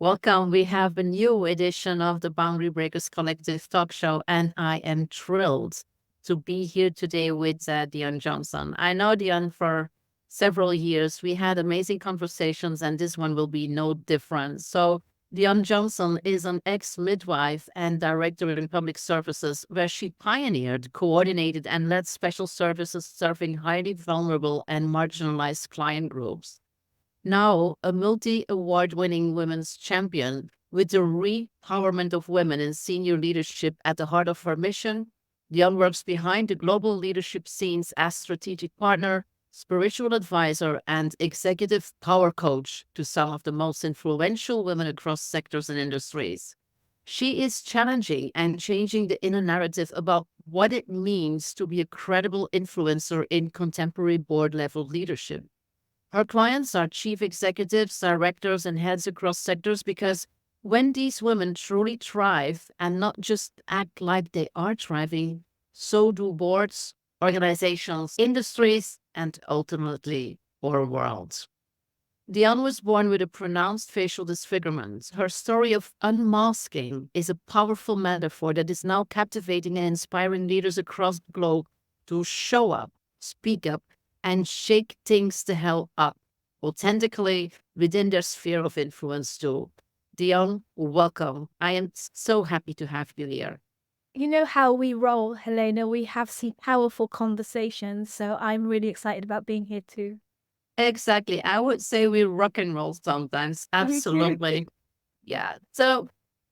Welcome. We have a new edition of the Boundary Breakers Collective talk show, and I am thrilled to be here today with Dion Johnson. I know Dion for several years. We had amazing conversations, and this one will be no different. So, Dion Johnson is an ex midwife and director in public services, where she pioneered, coordinated, and led special services serving highly vulnerable and marginalized client groups. Now, a multi award winning women's champion with the re-empowerment of women in senior leadership at the heart of her mission, Dion works behind the global leadership scenes as strategic partner, spiritual advisor, and executive power coach to some of the most influential women across sectors and industries. She is challenging and changing the inner narrative about what it means to be a credible influencer in contemporary board level leadership. Her clients are chief executives, directors, and heads across sectors because when these women truly thrive and not just act like they are thriving, so do boards, organizations, industries, and ultimately our world. Dion was born with a pronounced facial disfigurement. Her story of unmasking is a powerful metaphor that is now captivating and inspiring leaders across the globe to show up, speak up, and shake things the hell up, authentically within their sphere of influence too. Dion, welcome. I am so happy to have you here. You know how we roll, Helena. We have some powerful conversations, so I'm really excited about being here too. Exactly. I would say we rock and roll sometimes. Absolutely. Yeah. So,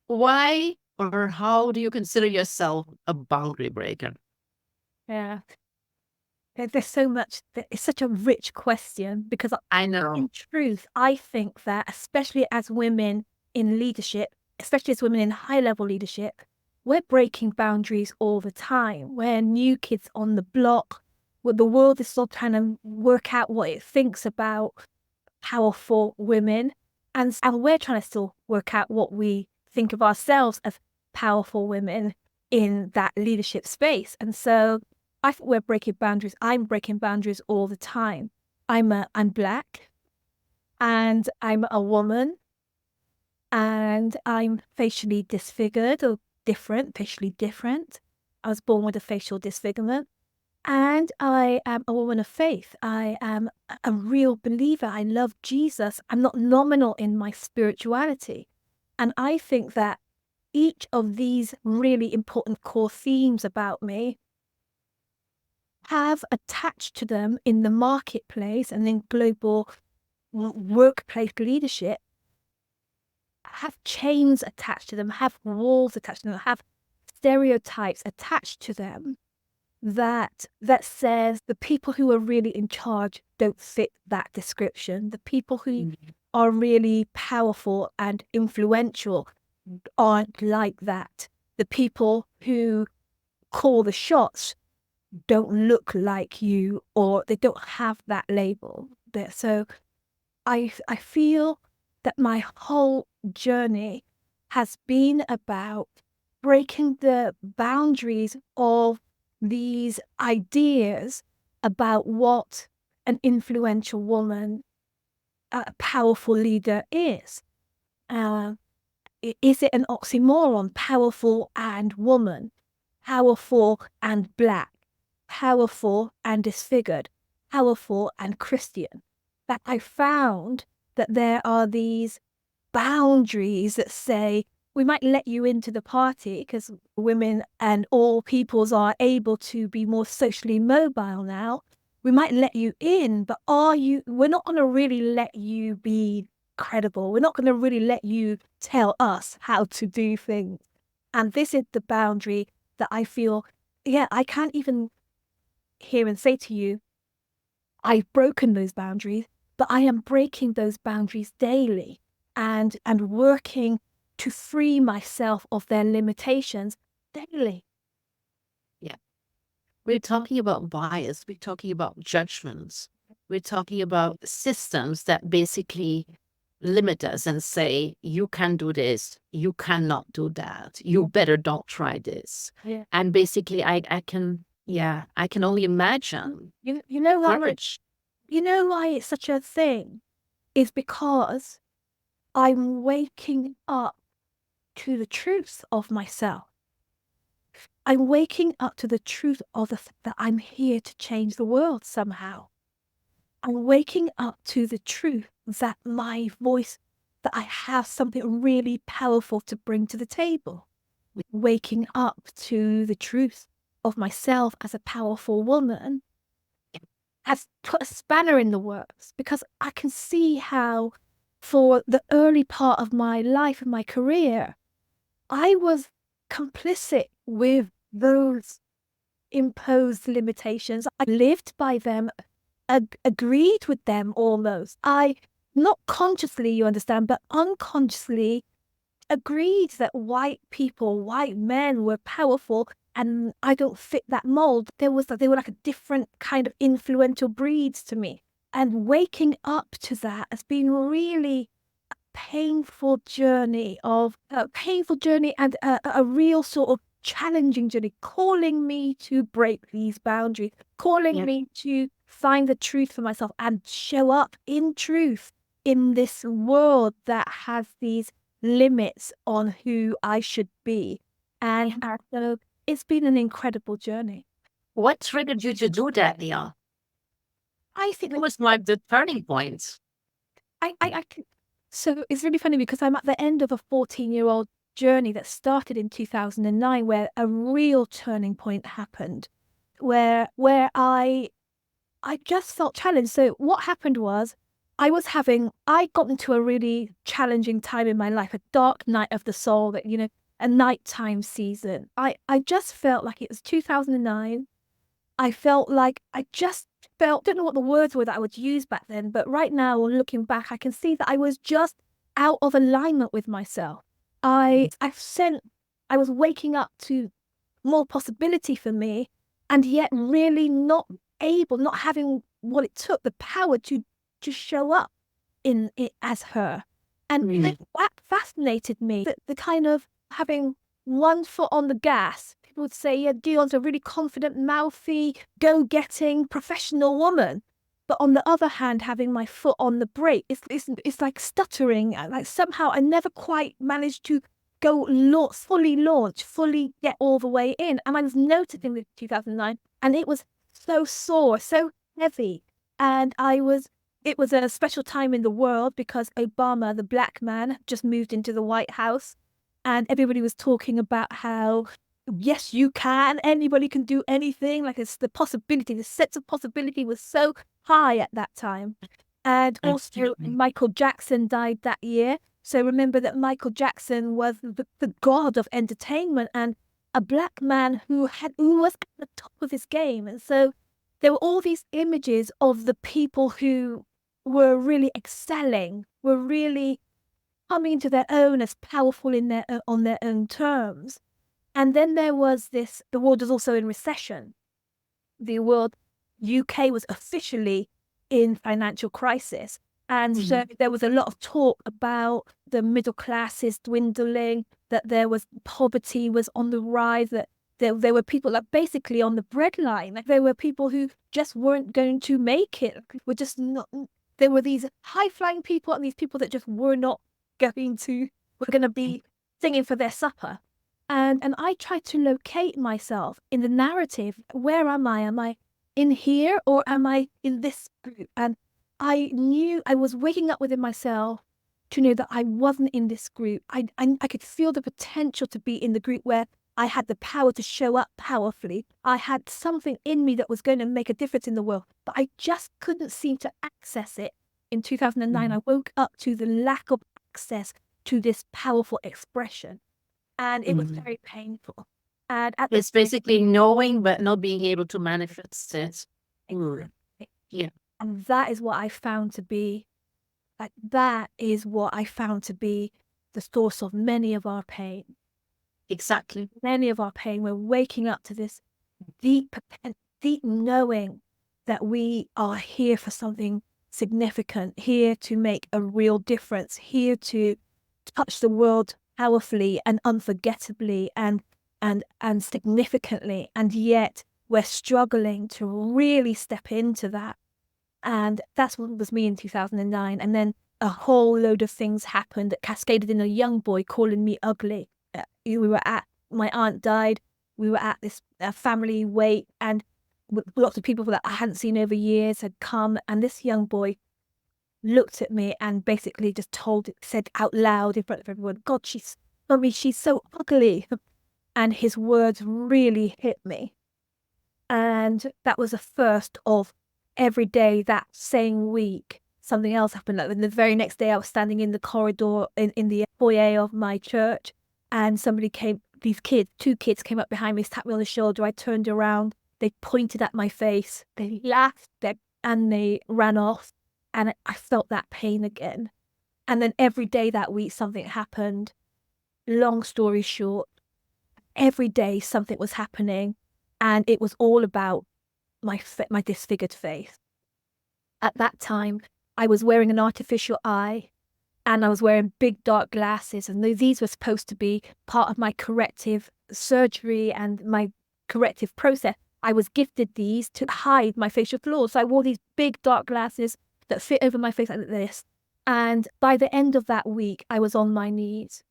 why or how do you consider yourself a boundary breaker? Yeah. There's so much, it's such a rich question because I know. in truth, I think that especially as women in leadership, especially as women in high level leadership, we're breaking boundaries all the time. We're new kids on the block. Where the world is still trying to work out what it thinks about powerful women. And we're trying to still work out what we think of ourselves as powerful women in that leadership space. And so I think we're breaking boundaries. I'm breaking boundaries all the time. I'm Black and I'm a woman and I'm facially disfigured or facially different. I was born with a facial disfigurement. And I am a woman of faith. I am a real believer. I love Jesus. I'm not nominal in my spirituality. And I think that each of these really important core themes about me have attached to them in the marketplace and in global workplace leadership, have chains attached to them, have walls attached to them, have stereotypes attached to them that says the people who are really in charge don't fit that description. The people who are really powerful and influential aren't like that. The people who call the shots don't look like you, or they don't have that label. So I feel that my whole journey has been about breaking the boundaries of these ideas about what an influential woman, a powerful leader is. Is it an oxymoron? Powerful and woman, powerful and Black, powerful and disfigured, powerful and Christian. That I found that there are these boundaries that say, we might let you into the party because women and all peoples are able to be more socially mobile now. We might let you in, but we're not going to really let you be credible. We're not going to really let you tell us how to do things. And this is the boundary that I feel, I can't even hear and say to you, I've broken those boundaries, but I am breaking those boundaries daily and working to free myself of their limitations daily. Yeah. We're talking about bias. We're talking about judgments. We're talking about systems that basically limit us and say, you can do this, you cannot do that, you better don't try this. Yeah. And basically, I can only imagine. You know Courage. why it's such a thing is because I'm waking up to the truth of myself. I'm waking up to the truth of that I'm here to change the world somehow. I'm waking up to the truth that my voice, that I have something really powerful to bring to the table. Waking up to the truth of myself as a powerful woman has put a spanner in the works, because I can see how for the early part of my life and my career, I was complicit with those imposed limitations. I lived by them, agreed with them almost. I, not consciously, you understand, but unconsciously agreed that white people, white men were powerful, and I don't fit that mold. They were like a different kind of influential breeds to me. And waking up to that has been really a painful journey and a real sort of challenging journey, calling me to break these boundaries, calling me to find the truth for myself and show up in truth in this world that has these limits on who I should be. And so it's been an incredible journey. What triggered you to do that, Leon? I think It was like the turning point. So it's really funny because I'm at the end of a 14-year-old journey that started in 2009, where a real turning point happened, where I just felt challenged. So what happened was I got into a really challenging time in my life, a dark night of the soul, that, a nighttime season. I just felt like it was 2009. I felt like don't know what the words were that I would use back then, but right now, looking back, I can see that I was just out of alignment with myself. I was waking up to more possibility for me, and yet really not having what it took, the power to show up in it as her. And that fascinated me, the kind of having one foot on the gas. People would say, yeah, Dion's a really confident, mouthy, go-getting, professional woman. But on the other hand, having my foot on the brake, it's like stuttering. Like somehow I never quite managed to fully get all the way in. And I was noticing with 2009, and it was so sore, so heavy. And it was a special time in the world because Obama, the black man, just moved into the White House. And everybody was talking about how, yes, you can, anybody can do anything. Like it's the sense of possibility was so high at that time. And also Michael Jackson died that year. So remember that Michael Jackson was the god of entertainment, and a black man who was at the top of his game. And so there were all these images of the people who were really excelling, were really coming into their own as powerful on their own terms. And then there was the world was also in recession. The world, UK was officially in financial crisis. And so there was a lot of talk about the middle classes dwindling, that poverty was on the rise, that there were people like basically on the breadline. Like there were people who just weren't going to make it. There were these high-flying people and these people that just were going to be singing for their supper. And I tried to locate myself in the narrative. Where am I? Am I in here or am I in this group? And I knew I was waking up within myself to know that I wasn't in this group. I could feel the potential to be in the group where I had the power to show up powerfully. I had something in me that was going to make a difference in the world, but I just couldn't seem to access it. In 2009, I woke up to the lack of access to this powerful expression, and it was very painful. And it's basically knowing but not being able to manifest it. Exactly. Yeah. And that is what I found to be the source of many of our pain. Exactly. Many of our pain, we're waking up to this deep knowing that we are here for something significant, here to make a real difference, here to touch the world powerfully and unforgettably and significantly. And yet we're struggling to really step into that. And that's what was me in 2009. And then a whole load of things happened that cascaded in a young boy calling me ugly. My aunt died. We were at this family wake, and lots of people that I hadn't seen over years had come, and this young boy looked at me and basically just said out loud in front of everyone, God, Mummy, she's so ugly. And his words really hit me. And that was the first of every day that same week. Something else happened. Like the very next day, I was standing in the corridor in the foyer of my church, and two kids came up behind me, tapped me on the shoulder. I turned around. They pointed at my face. They laughed and they ran off. And I felt that pain again. And then every day that week, something happened. Long story short, every day something was happening. And it was all about my disfigured face. At that time, I was wearing an artificial eye, and I was wearing big dark glasses. And these were supposed to be part of my corrective surgery and my corrective process. I was gifted these to hide my facial flaws. So I wore these big dark glasses that fit over my face like this. And by the end of that week, I was on my knees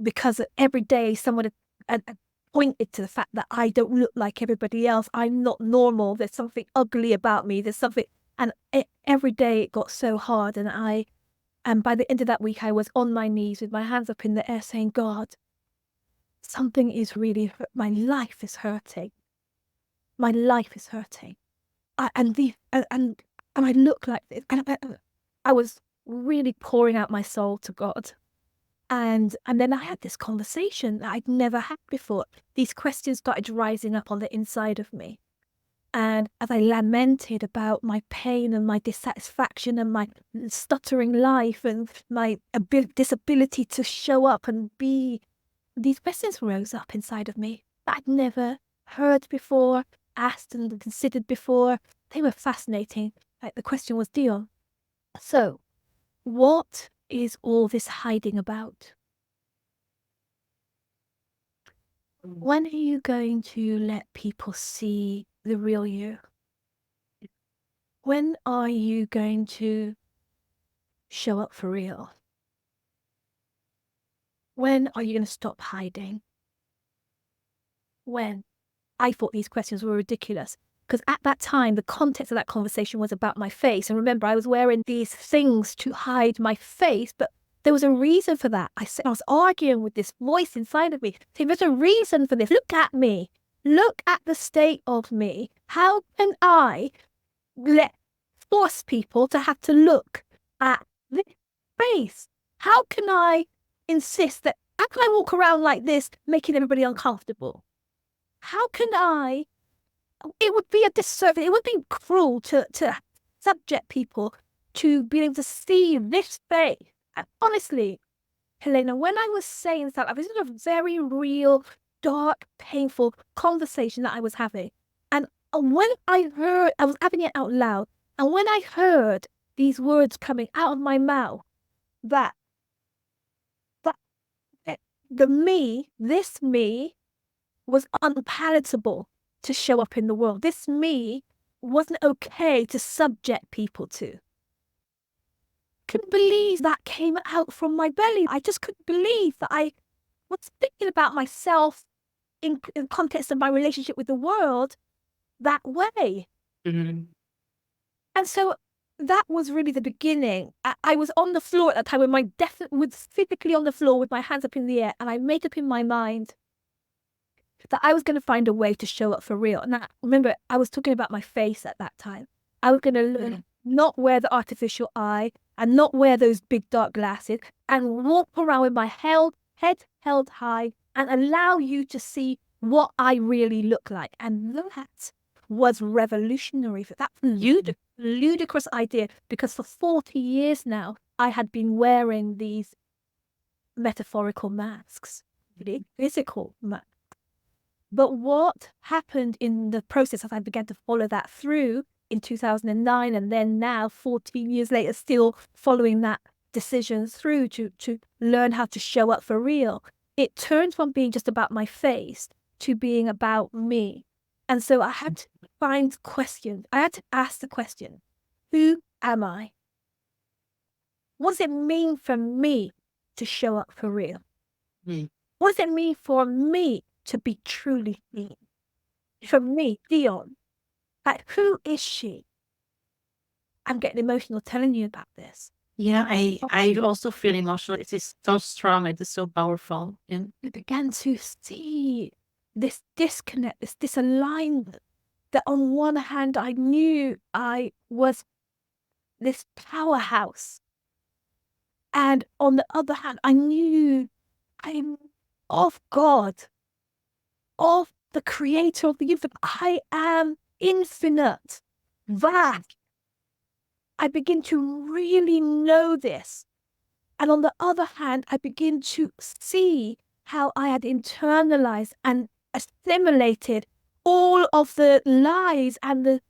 because every day someone had pointed to the fact that I don't look like everybody else. I'm not normal. There's something ugly about me. There's something, and every day it got so hard. And by the end of that week, I was on my knees with my hands up in the air saying, God, something is really, my life is hurting. My life is hurting. And I look like this. And I was really pouring out my soul to God. And then I had this conversation that I'd never had before. These questions started rising up on the inside of me. And as I lamented about my pain and my dissatisfaction and my stuttering life and my disability to show up and be, these questions rose up inside of me that I'd never heard before, asked and considered before. They were fascinating. Like the question was, Dion, so what is all this hiding about? When are you going to let people see the real you? When are you going to show up for real? When are you going to stop hiding? When? I thought these questions were ridiculous because at that time, the context of that conversation was about my face. And remember, I was wearing these things to hide my face, but there was a reason for that. I was arguing with this voice inside of me, saying, there's a reason for this. Look at me. Look at the state of me. How can I force people to have to look at this face? How can I insist that, how can I walk around like this, making everybody uncomfortable? How can it would be a disservice, it would be cruel to subject people to be able to see this face. And honestly, Helena, when I was saying that, this is a very real, dark, painful conversation that I was having. And when I was having it out loud, and when I heard these words coming out of my mouth, that this me was unpalatable to show up in the world. This me wasn't okay to subject people to. Couldn't believe that came out from my belly. I just couldn't believe that I was thinking about myself in context of my relationship with the world that way. Mm-hmm. And so that was really the beginning. I was on the floor at that time was physically on the floor with my hands up in the air, and I made up in my mind that I was going to find a way to show up for real. Now, remember, I was talking about my face at that time. I was going to learn not wear the artificial eye and not wear those big dark glasses and walk around with my head held high and allow you to see what I really look like. And that was revolutionary. That's a ludicrous idea, because for 40 years now, I had been wearing these metaphorical masks, really physical masks. But what happened in the process as I began to follow that through in 2009, and then now 14 years later, still following that decision through to learn how to show up for real, it turned from being just about my face to being about me. And so I had to find questions. I had to ask the question, who am I? What does it mean for me to show up for real? Mm. What does it mean for me to be truly seen? For me, Dion, like, who is she? I'm getting emotional telling you about this. Yeah, I also feel emotional. It is so strong. It is so powerful. And I began to see this disconnect, this disalignment, that on one hand, I knew I was this powerhouse. And on the other hand, I knew I'm of God, of the creator of the universe. I am infinite, vast. I begin to really know this. And on the other hand, I begin to see how I had internalized and assimilated all of the lies and the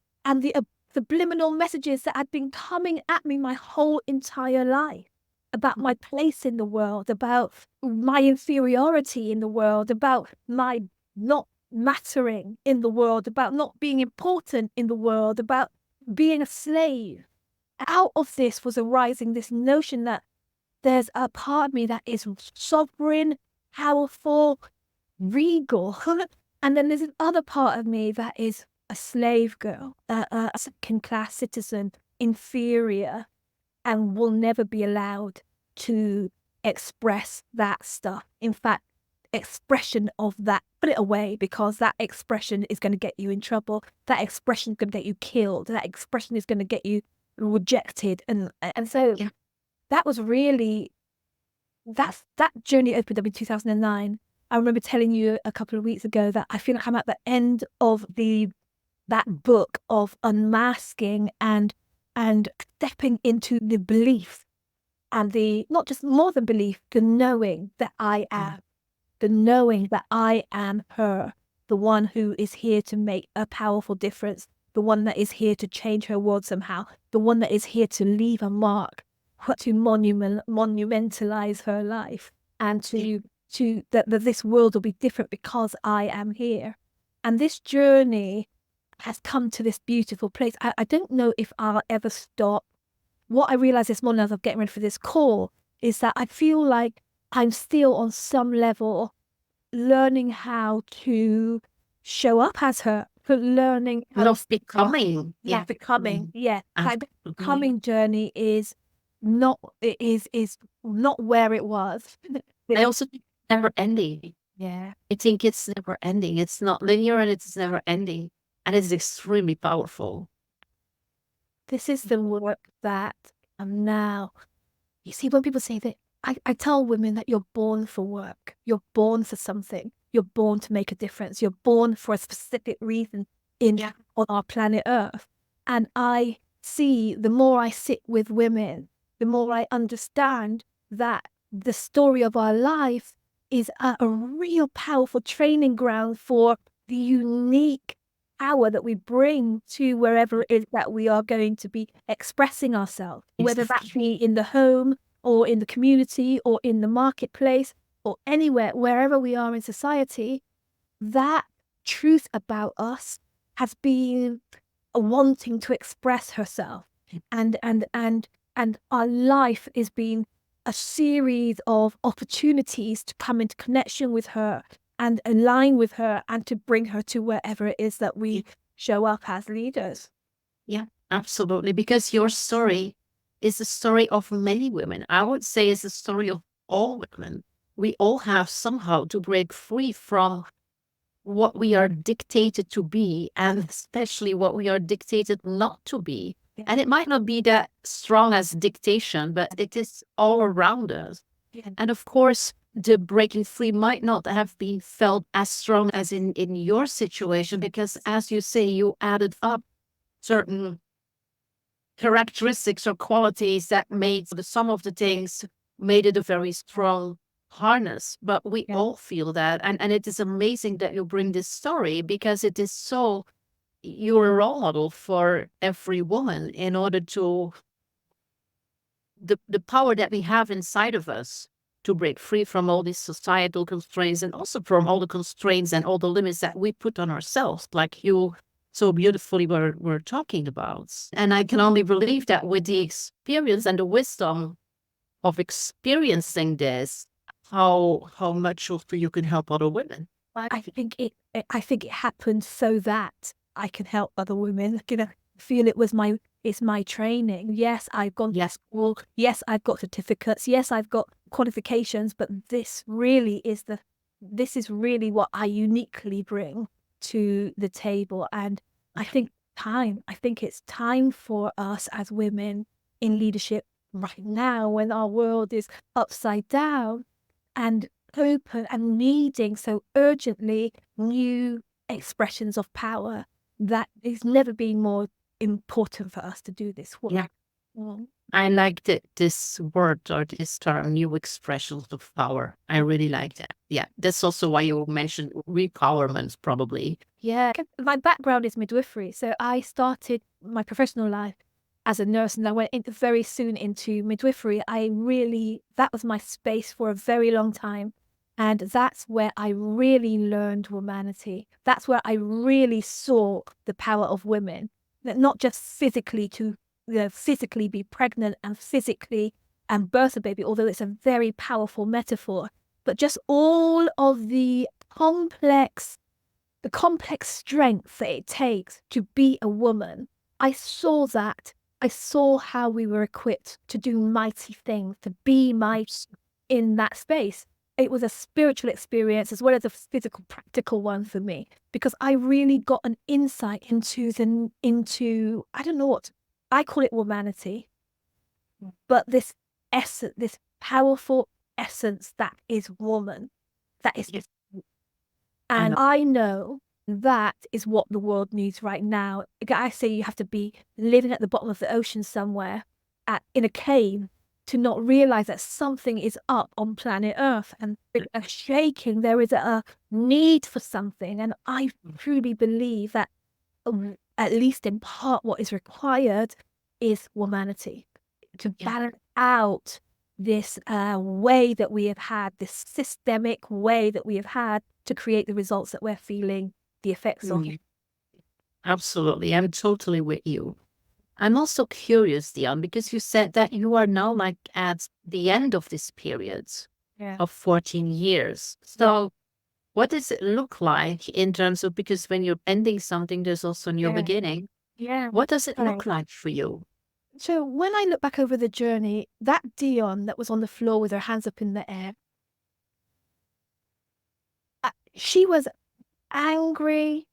subliminal messages that had been coming at me my whole entire life about my place in the world, about my inferiority in the world, about my not mattering in the world, about not being important in the world, about being a slave. Out of this was arising this notion that there's a part of me that is sovereign, powerful, regal. And then there's another part of me that is a slave girl, a second-class citizen, inferior, and will never be allowed to express that stuff. In fact, expression of that, put it away, because that expression is going to get you in trouble. That expression is going to get you killed. That expression is going to get you rejected. And so yeah, that was really, that journey opened up in 2009. I remember telling you a couple of weeks ago that I feel like I'm at the end of that book of unmasking and stepping into the belief and the, not just more than belief, the knowing that I am, the knowing that I am her, the one who is here to make a powerful difference, the one that is here to change her world somehow, the one that is here to leave a mark, to monumentalize her life, and that this world will be different because I am here. And this journey has come to this beautiful place. I don't know if I'll ever stop. What I realized this morning as I'm getting ready for this call is that I feel like I'm still on some level learning how to show up as her, learning how love becoming. yeah, becoming. Yeah. My Absolutely. becoming journey is not where it was. I also think it's never ending. Yeah. I think it's never ending. It's not linear and it's never ending. And it's extremely powerful. This is the work that I'm now. You see, when people say that, I tell women that you're born for work. You're born for something. You're born to make a difference. You're born for a specific reason on our planet Earth. And I see, the more I sit with women, the more I understand that the story of our life is a real powerful training ground for the unique power that we bring to wherever it is that we are going to be expressing ourselves, whether that be in the home or in the community or in the marketplace or anywhere, wherever we are in society. That truth about us has been wanting to express herself, and our life is being a series of opportunities to come into connection with her and align with her and to bring her to wherever it is that we show up as leaders. Yeah, absolutely. Because your story is the story of many women. I would say it's the story of all women. We all have somehow to break free from what we are dictated to be, and especially what we are dictated not to be. Yeah. And it might not be that strong as dictation, but it is all around us. Yeah. And of course, the breaking free might not have been felt as strong as in your situation, because as you say, you added up certain characteristics or qualities that made the sum of the things made it a very strong harness. But we all feel that. And it is amazing that you bring this story, because it is so, you're a role model for every woman in order to the power that we have inside of us to break free from all these societal constraints, and also from all the constraints and all the limits that we put on ourselves, like you so beautifully were talking about. And I can only believe that with the experience and the wisdom of experiencing this, how much of you can help other women. I think it happened so that I can help other women. You know, feel it's my training. Yes, I've gone to school. Yes, I've got certificates. Yes, I've got qualifications. But this is really what I uniquely bring to the table. And I think it's time for us as women in leadership right now, when our world is upside down and open and needing so urgently new expressions of power, that it's never been more important for us to do this work. Yeah. Mm. I like this word or this term, new expressions of power. I really like that. Yeah, that's also why you mentioned repowerment, probably. Yeah, my background is midwifery, so I started my professional life as a nurse, and I went very soon into midwifery. That was my space for a very long time. And that's where I really learned humanity. That's where I really saw the power of women. That not just physically physically be pregnant and physically and birth a baby, although it's a very powerful metaphor, but just all of the complex strength that it takes to be a woman. I saw that. I saw how we were equipped to do mighty things, to be mighty in that space. It was a spiritual experience as well as a physical, practical one for me, because I really got an insight into I don't know what I call it, humanity, but this essence, this powerful essence that is woman, that is. Yes. And I know that is what the world needs right now. I say you have to be living at the bottom of the ocean somewhere in a cave to not realize that something is up on planet Earth and a shaking. There is a need for something. And I truly believe that, at least in part, what is required is humanity to balance out this way that we have had, this systemic way that we have had to create the results that we're feeling the effects of. Absolutely. I'm totally with you. I'm also curious, Dion, because you said that you are now like at the end of this period of 14 years. So what does it look like in terms of, because when you're ending something, there's also a new beginning. Yeah. What does it look like for you? So when I look back over the journey, that Dion that was on the floor with her hands up in the air, she was angry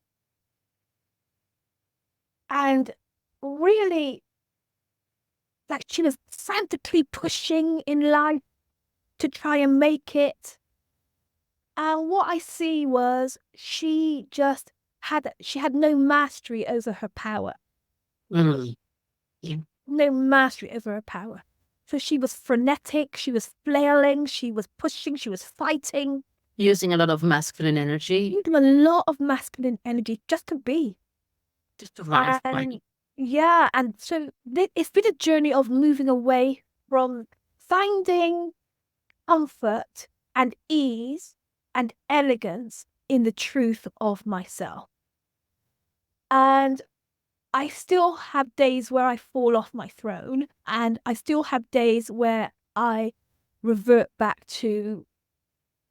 and really, like, she was frantically pushing in life to try and make it. And what I see was she had no mastery over her power. Mm. Yeah. No mastery over her power. So she was frenetic, she was flailing, she was pushing, she was fighting. Using a lot of masculine energy. Using a lot of masculine energy just to be. Just to survive. Yeah, and so it's been a journey of moving away from finding comfort and ease and elegance in the truth of myself. And I still have days where I fall off my throne, and I still have days where I revert back to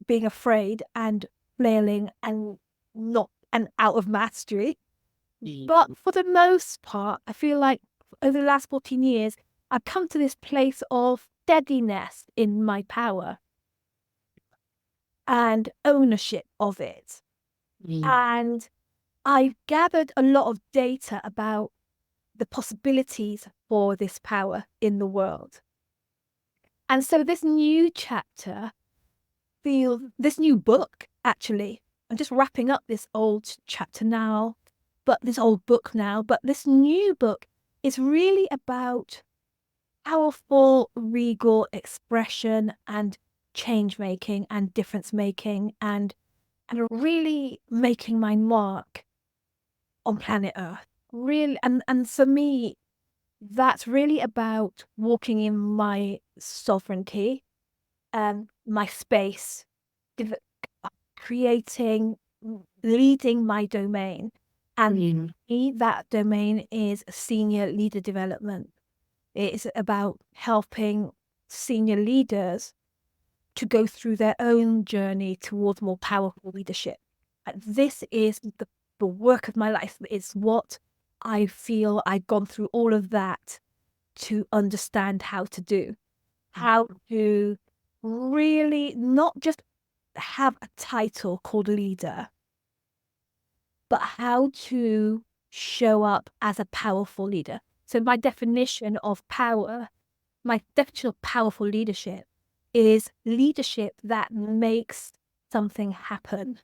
being afraid and flailing and out of mastery. But for the most part, I feel like over the last 14 years, I've come to this place of steadiness in my power and ownership of it. And I've gathered a lot of data about the possibilities for this power in the world. And so this new chapter this new book, actually, I'm just wrapping up this old chapter now, but this old book now, but this new book is really about powerful, regal expression and change making and difference making and really making my mark on planet Earth. Really, and for me, that's really about walking in my sovereignty, my space, creating, leading my domain. And that domain is senior leader development. It's about helping senior leaders to go through their own journey towards more powerful leadership. This is the work of my life. It's what I feel I've gone through all of that to understand how to do, how to really not just have a title called leader, but how to show up as a powerful leader. So my definition of power, my definition of powerful leadership is leadership that makes something happen,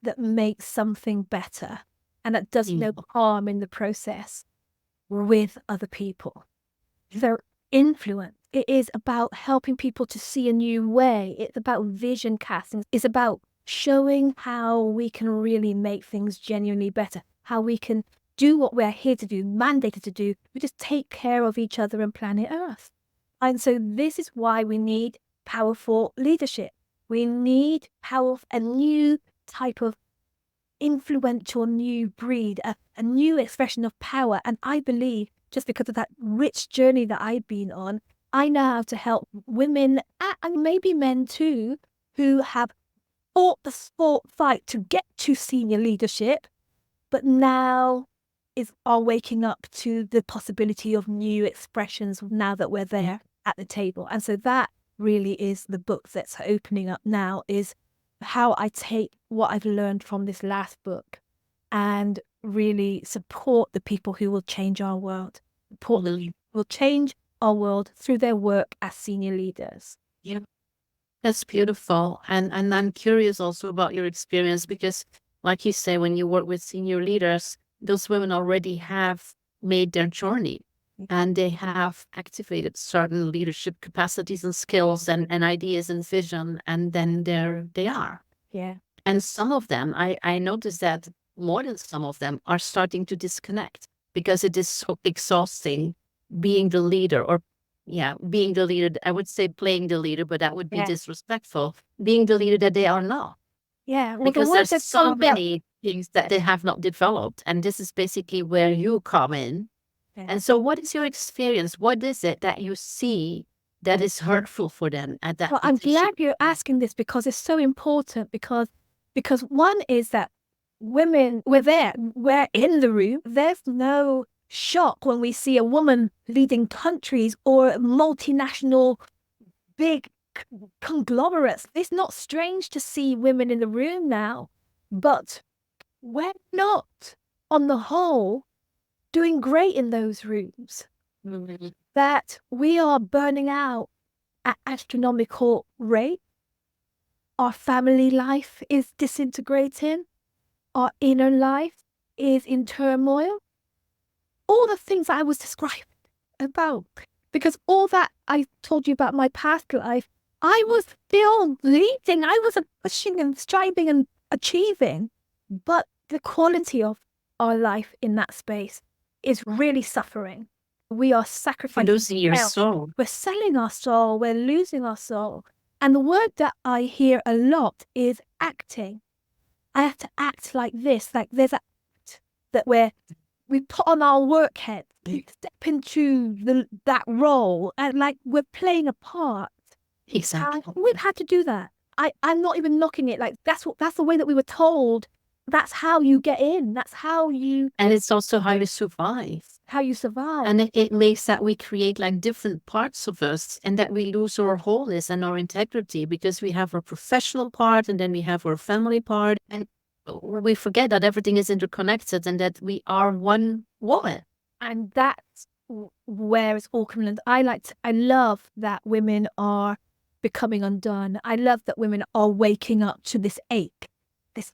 that makes something better, and that does no harm in the process with other people. So influence, it is about helping people to see a new way. It's about vision casting. It's about showing how we can really make things genuinely better, how we can do what we're here to do, mandated to do. We just take care of each other and planet Earth. And so this is why we need powerful leadership. We need a new type of influential new breed, a new expression of power. And I believe, just because of that rich journey that I've been on, I know how to help women and maybe men too, who have fought the fight to get to senior leadership, but now are waking up to the possibility of new expressions now that we're there at the table. And so that really is the book that's opening up now, is how I take what I've learned from this last book and really support the people who will change our world, will change our world through their work as senior leaders. Yeah, that's beautiful. And I'm curious also about your experience, because like you say, when you work with senior leaders, those women already have made their journey and they have activated certain leadership capacities and skills and ideas and vision. And then there they are. Yeah. And some of them, I noticed that more than some of them are starting to disconnect because it is so exhausting being the leader, or being the leader. I would say playing the leader, but that would be disrespectful. Being the leader that they are not. Yeah, well, because there's so many things that they have not developed. And this is basically where you come in. Yeah. And so what is your experience? What is it that you see that is hurtful for them at that Well, I'm glad you're asking this, because it's so important, because one is that women, we're in the room. There's no shock when we see a woman leading countries or multinational big conglomerates. It's not strange to see women in the room now, but we're not, on the whole, doing great in those rooms. That we are burning out at astronomical rate. Our family life is disintegrating. Our inner life is in turmoil. All the things I was describing about, because all that I told you about my past life, I was still leading. I was pushing and striving and achieving, but the quality of our life in that space is really suffering. We are sacrificing. Losing your soul. We're selling our soul. We're losing our soul. And the word that I hear a lot is acting. I have to act like this. Like there's an act that we put on our work head, we step into that role, and like we're playing a part. Exactly. And we've had to do that. I'm not even knocking it. Like that's the way that we were told. That's how you get in. That's how you. And it's also how you survive. How you survive. And it makes that we create like different parts of us, and that we lose our wholeness and our integrity, because we have our professional part and then we have our family part, and we forget that everything is interconnected and that we are one woman. And that's where it's all coming. I love that women are becoming undone. I love that women are waking up to this ache, this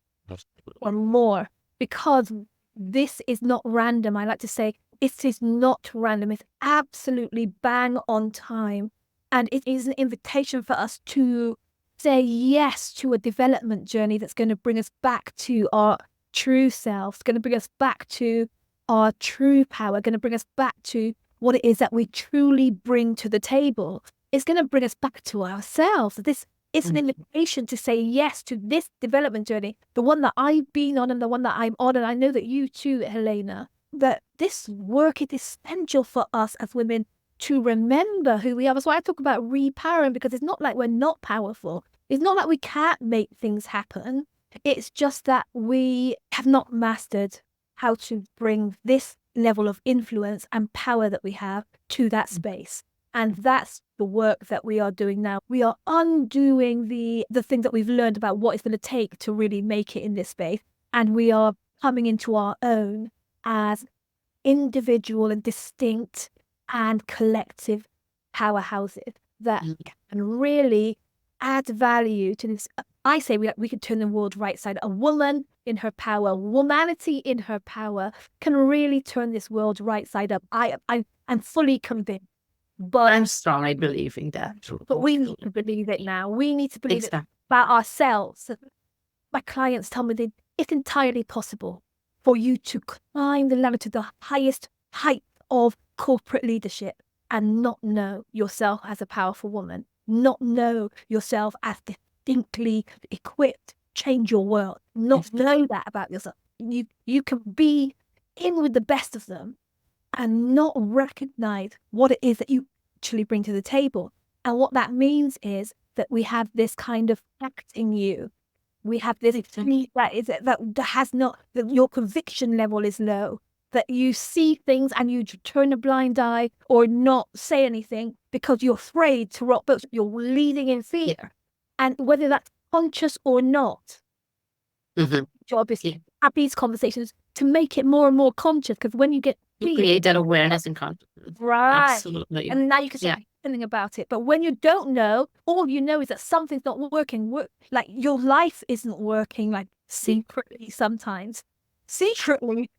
or more, because this is not random. I like to say it is not random. It's absolutely bang on time. And it is an invitation for us to say yes to a development journey that's going to bring us back to our true selves, going to bring us back to our true power, going to bring us back to what it is that we truly bring to the table. It's going to bring us back to ourselves. This is an invitation to say yes to this development journey, the one that I've been on and the one that I'm on. And I know that you too, Helena, that this work is essential for us as women to remember who we are. That's why I talk about repowering, because it's not like we're not powerful. It's not like we can't make things happen. It's just that we have not mastered how to bring this level of influence and power that we have to that space. And that's the work that we are doing now. We are undoing the things that we've learned about what it's going to take to really make it in this space. And we are coming into our own as individual and distinct and collective powerhouses that can really add value to this. I say we could turn the world right side. A woman in her power, womanity in her power, can really turn this world right side up. I'm fully convinced. But I'm strongly believing that. But we need to believe it now. We need to believe it about ourselves. My clients tell me that it's entirely possible for you to climb the ladder to the highest height of corporate leadership and not know yourself as a powerful woman, not know yourself as distinctly equipped to change your world, not know that about yourself. You can be in with the best of them and not recognize what it is that you actually bring to the table. And what that means is that we have this kind of act in you. We have this that has not, that your conviction level is low, that you see things and you turn a blind eye or not say anything because you're afraid to rock boats. You're leading in fear. And whether that's conscious or not, job is to have these conversations to make it more and more conscious, because when you get create that awareness and consciousness. Right. Absolutely. And now you can say something about it. But when you don't know, all you know is that something's not working. Like your life isn't working, like secretly sometimes. Secretly.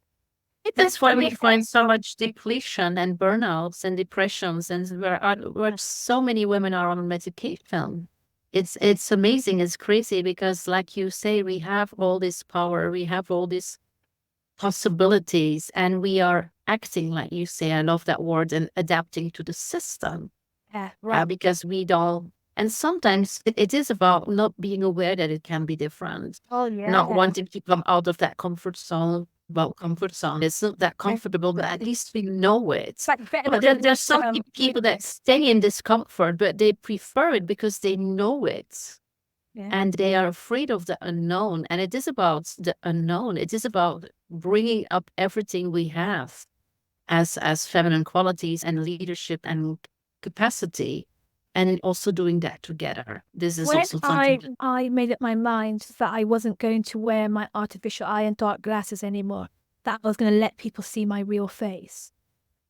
That's why we find so much depletion and burnouts and depressions, and where so many women are on medication. It's amazing. It's crazy because, like you say, we have all this power, we have all these possibilities, and we are acting, like you say, I love that word, and adapting to the system. Yeah, right. Because we don't, and sometimes it is about not being aware that it can be different. Oh, yeah. Not wanting to come out of that comfort zone. Well, comfort zone is not that comfortable, but at least we know it. But there's some people that stay in discomfort, but they prefer it because they know it. Yeah. And they are afraid of the unknown. And it is about the unknown. It is about bringing up everything we have as feminine qualities and leadership and capacity, and also doing that together. This is also something. I made up my mind that I wasn't going to wear my artificial eye and dark glasses anymore, that I was going to let people see my real face.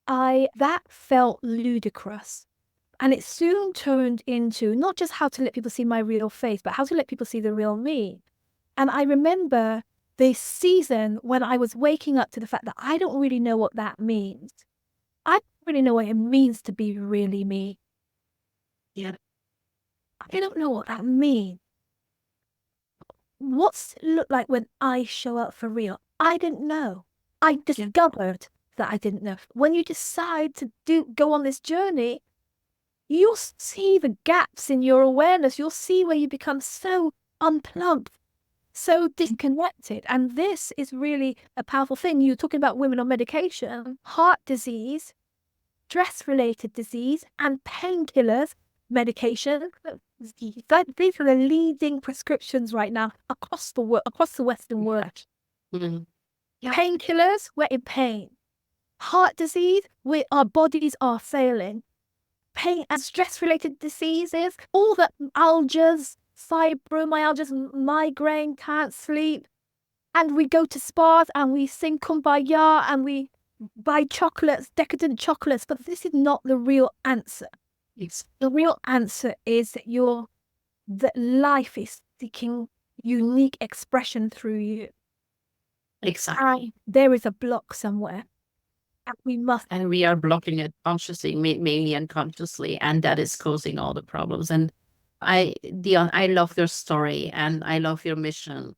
That felt ludicrous. And it soon turned into not just how to let people see my real face, but how to let people see the real me. And I remember this season when I was waking up to the fact that I don't really know what that means. I don't really know what it means to be really me. Yeah. I don't know what that means. What's it look like when I show up for real? I didn't know. I discovered that I didn't know. When you decide to go on this journey, you'll see the gaps in your awareness. You'll see where you become so unplugged, so disconnected. And this is really a powerful thing. You're talking about women on medication, heart disease, stress-related disease, and painkillers, medication. These are the leading prescriptions right now across the world, across the Western world. Painkillers, we're in pain. Heart disease, our bodies are failing. Pain and stress-related diseases, all the algias, fibromyalgia, migraine, can't sleep. And we go to spas and we sing Kumbaya and we buy chocolates, decadent chocolates, but this is not the real answer. The real answer is that life is seeking unique expression through you. Exactly. There is a block somewhere. And we are blocking it consciously, mainly unconsciously, and that is causing all the problems. And Dion, I love your story and I love your mission,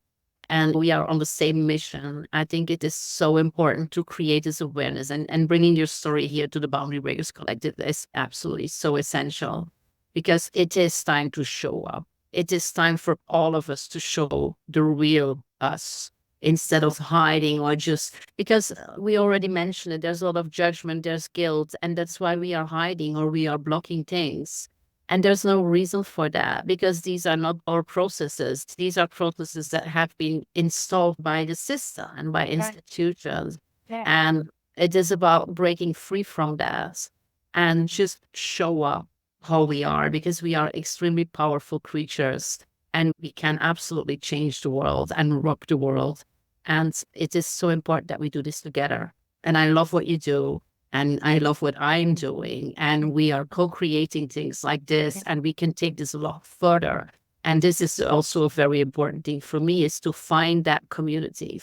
and we are on the same mission. I think it is so important to create this awareness, and bringing your story here to the Boundary Breakers Collective is absolutely so essential, because it is time to show up. It is time for all of us to show the real us, instead of hiding or just because we already mentioned it, there's a lot of judgment, there's guilt, and that's why we are hiding or we are blocking things. And there's no reason for that because these are not our processes. These are processes that have been installed by the system and by institutions. Yeah. And it is about breaking free from that and just show up how we are because we are extremely powerful creatures and we can absolutely change the world and rock the world. And it is so important that we do this together. And I love what you do. And I love what I'm doing. And we are co-creating things like this, and we can take this a lot further. And this is also a very important thing for me is to find that community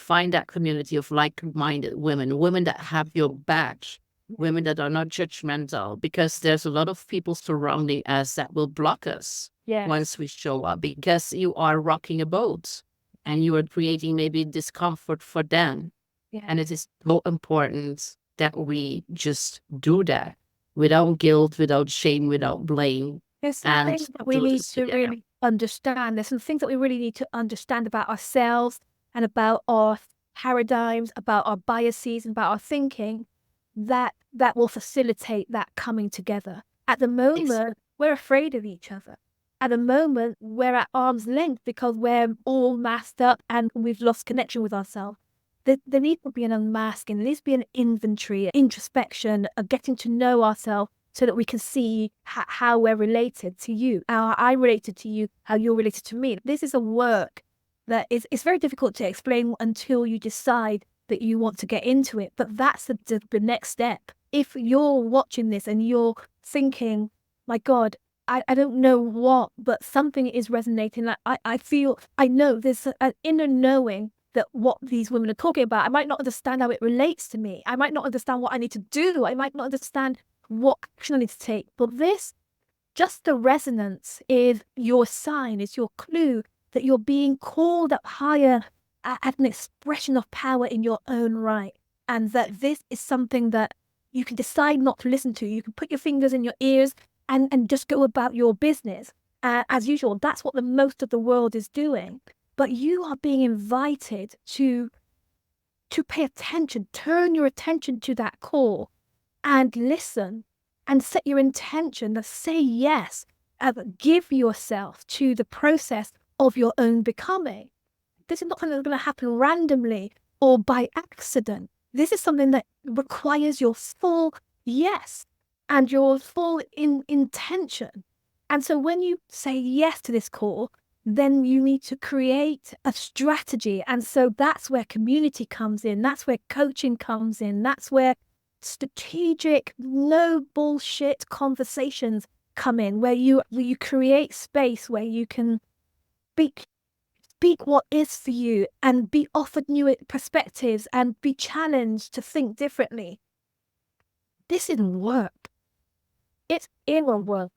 of like-minded women that have your back, women that are not judgmental, because there's a lot of people surrounding us that will block us once we show up because you are rocking a boat and you are creating maybe discomfort for them. And it is so important that we just do that without guilt, without shame, without blame. There's some things that we need to really understand. There's some things that we really need to understand about ourselves and about our paradigms, about our biases, and about our thinking that will facilitate that coming together. At the moment, we're afraid of each other. At the moment, we're at arm's length because we're all masked up and we've lost connection with ourselves. There needs to be an unmasking. There needs to be an inventory, introspection, a getting to know ourselves so that we can see how we're related to you, how I'm related to you, how you're related to me. This is a work that it's very difficult to explain until you decide that you want to get into it. But that's the next step. If you're watching this and you're thinking, my God, I don't know what, but something is resonating. Like I know there's an inner knowing that what these women are talking about, I might not understand how it relates to me. I might not understand what I need to do. I might not understand what action I need to take. But this, just the resonance is your sign, is your clue that you're being called up higher at an expression of power in your own right. And that this is something that you can decide not to listen to. You can put your fingers in your ears and just go about your business. As usual, that's what the most of the world is doing. But you are being invited to pay attention, turn your attention to that call and listen and set your intention to say yes, give yourself to the process of your own becoming. This is not something that's going to happen randomly or by accident. This is something that requires your full yes and your full intention. And so when you say yes to this call, then you need to create a strategy. And so that's where community comes in. That's where coaching comes in. That's where strategic, no bullshit conversations come in, where you create space where you can speak what is for you and be offered new perspectives and be challenged to think differently. This isn't work. It's inner work.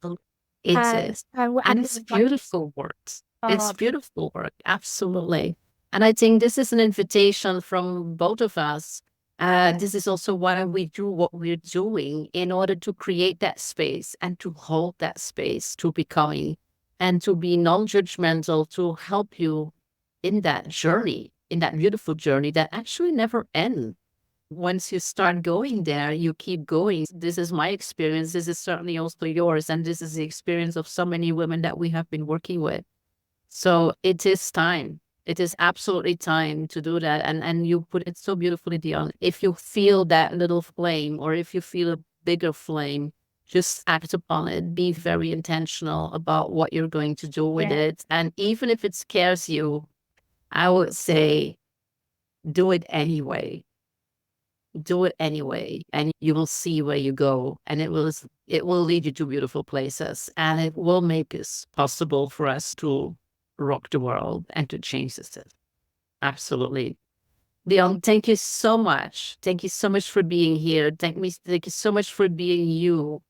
It is. And it's beautiful work. It's beautiful work. Absolutely. And I think this is an invitation from both of us. This is also why we do what we're doing in order to create that space and to hold that space to becoming and to be non-judgmental, to help you in that journey, in that beautiful journey that actually never ends. Once you start going there, you keep going. This is my experience. This is certainly also yours. And this is the experience of so many women that we have been working with. So it is time. It is absolutely time to do that. And you put it so beautifully, Dion. If you feel that little flame or if you feel a bigger flame, just act upon it. Be very intentional about what you're going to do with it. And even if it scares you, I would say do it anyway. Do it anyway, and you will see where you go, and it will lead you to beautiful places, and it will make it possible for us to rock the world and to change the system. Absolutely. Dion, thank you so much. Thank you so much for being here. Thank you so much for being you.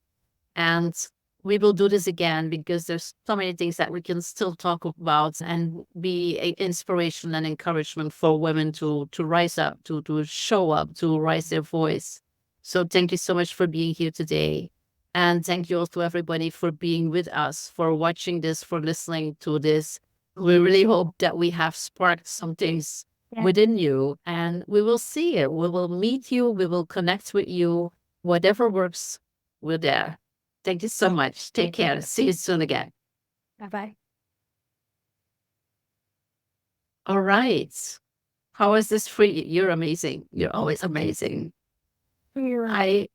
And we will do this again because there's so many things that we can still talk about and be an inspiration and encouragement for women to rise up, to show up, to raise their voice. So thank you so much for being here today. And thank you also everybody for being with us, for watching this, for listening to this. We really hope that we have sparked some things Yeah. within you, and we will see it. We will meet you. We will connect with you. Whatever works, we're there. Thank you so much. Take care. See you soon again. Bye-bye. All right. How is this for you? You're amazing. You're always amazing. You're I